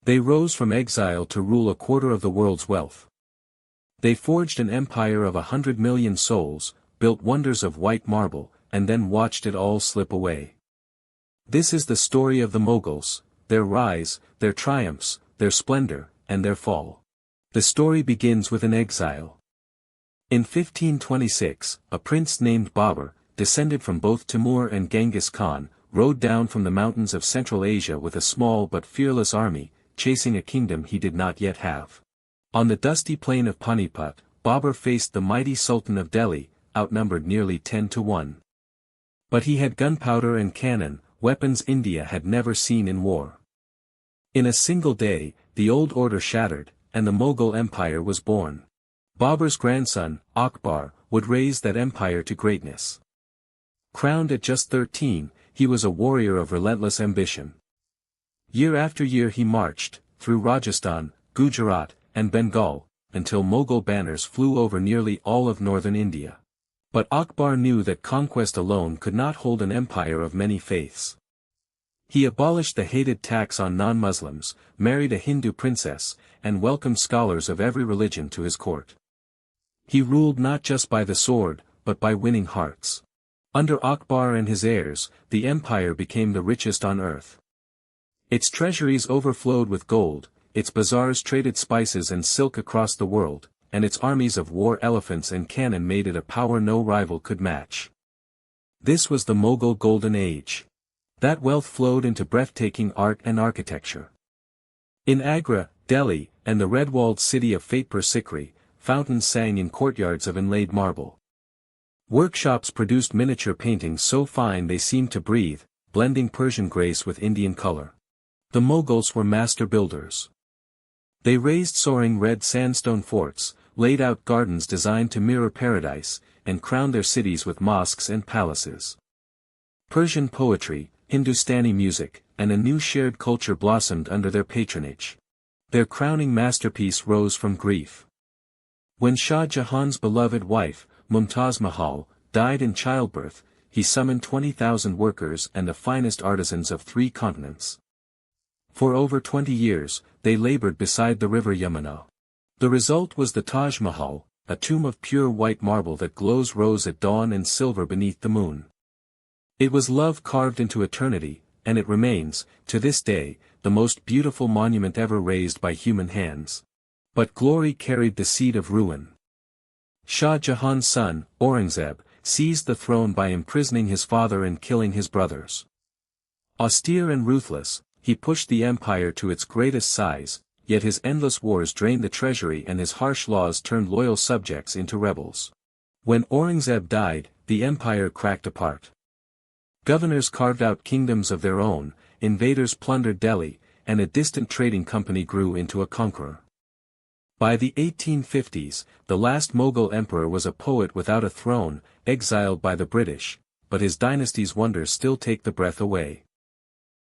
They rose from exile to rule a quarter of the world's wealth. They forged an empire of 100 million souls, built wonders of white marble, and then watched it all slip away. This is the story of the Mughals, their rise, their triumphs, their splendor, and their fall. The story begins with an exile. In 1526, a prince named Babur, descended from both Timur and Genghis Khan, rode down from the mountains of Central Asia with a small but fearless army, chasing a kingdom he did not yet have. On the dusty plain of Panipat, Babur faced the mighty Sultan of Delhi, outnumbered nearly 10-1. But he had gunpowder and cannon, weapons India had never seen in war. In a single day, the old order shattered, and the Mughal Empire was born. Babur's grandson, Akbar, would raise that empire to greatness. Crowned at just 13, he was a warrior of relentless ambition. Year after year he marched, through Rajasthan, Gujarat, and Bengal, until Mughal banners flew over nearly all of northern India. But Akbar knew that conquest alone could not hold an empire of many faiths. He abolished the hated tax on non-Muslims, married a Hindu princess, and welcomed scholars of every religion to his court. He ruled not just by the sword, but by winning hearts. Under Akbar and his heirs, the empire became the richest on earth. Its treasuries overflowed with gold, its bazaars traded spices and silk across the world, and its armies of war elephants and cannon made it a power no rival could match. This was the Mughal Golden Age. That wealth flowed into breathtaking art and architecture. In Agra, Delhi, and the red-walled city of Fatehpur Sikri, fountains sang in courtyards of inlaid marble. Workshops produced miniature paintings so fine they seemed to breathe, blending Persian grace with Indian color. The Mughals were master builders. They raised soaring red sandstone forts, laid out gardens designed to mirror paradise, and crowned their cities with mosques and palaces. Persian poetry, Hindustani music, and a new shared culture blossomed under their patronage. Their crowning masterpiece rose from grief. When Shah Jahan's beloved wife, Mumtaz Mahal, died in childbirth, he summoned 20,000 workers and the finest artisans of 3 continents. For over 20 years, they labored beside the river Yamuna. The result was the Taj Mahal, a tomb of pure white marble that glows rose at dawn and silver beneath the moon. It was love carved into eternity, and it remains, to this day, the most beautiful monument ever raised by human hands. But glory carried the seed of ruin. Shah Jahan's son, Aurangzeb, seized the throne by imprisoning his father and killing his brothers. Austere and ruthless, he pushed the empire to its greatest size, yet his endless wars drained the treasury and his harsh laws turned loyal subjects into rebels. When Aurangzeb died, the empire cracked apart. Governors carved out kingdoms of their own, invaders plundered Delhi, and a distant trading company grew into a conqueror. By the 1850s, the last Mughal emperor was a poet without a throne, exiled by the British, but his dynasty's wonders still take the breath away.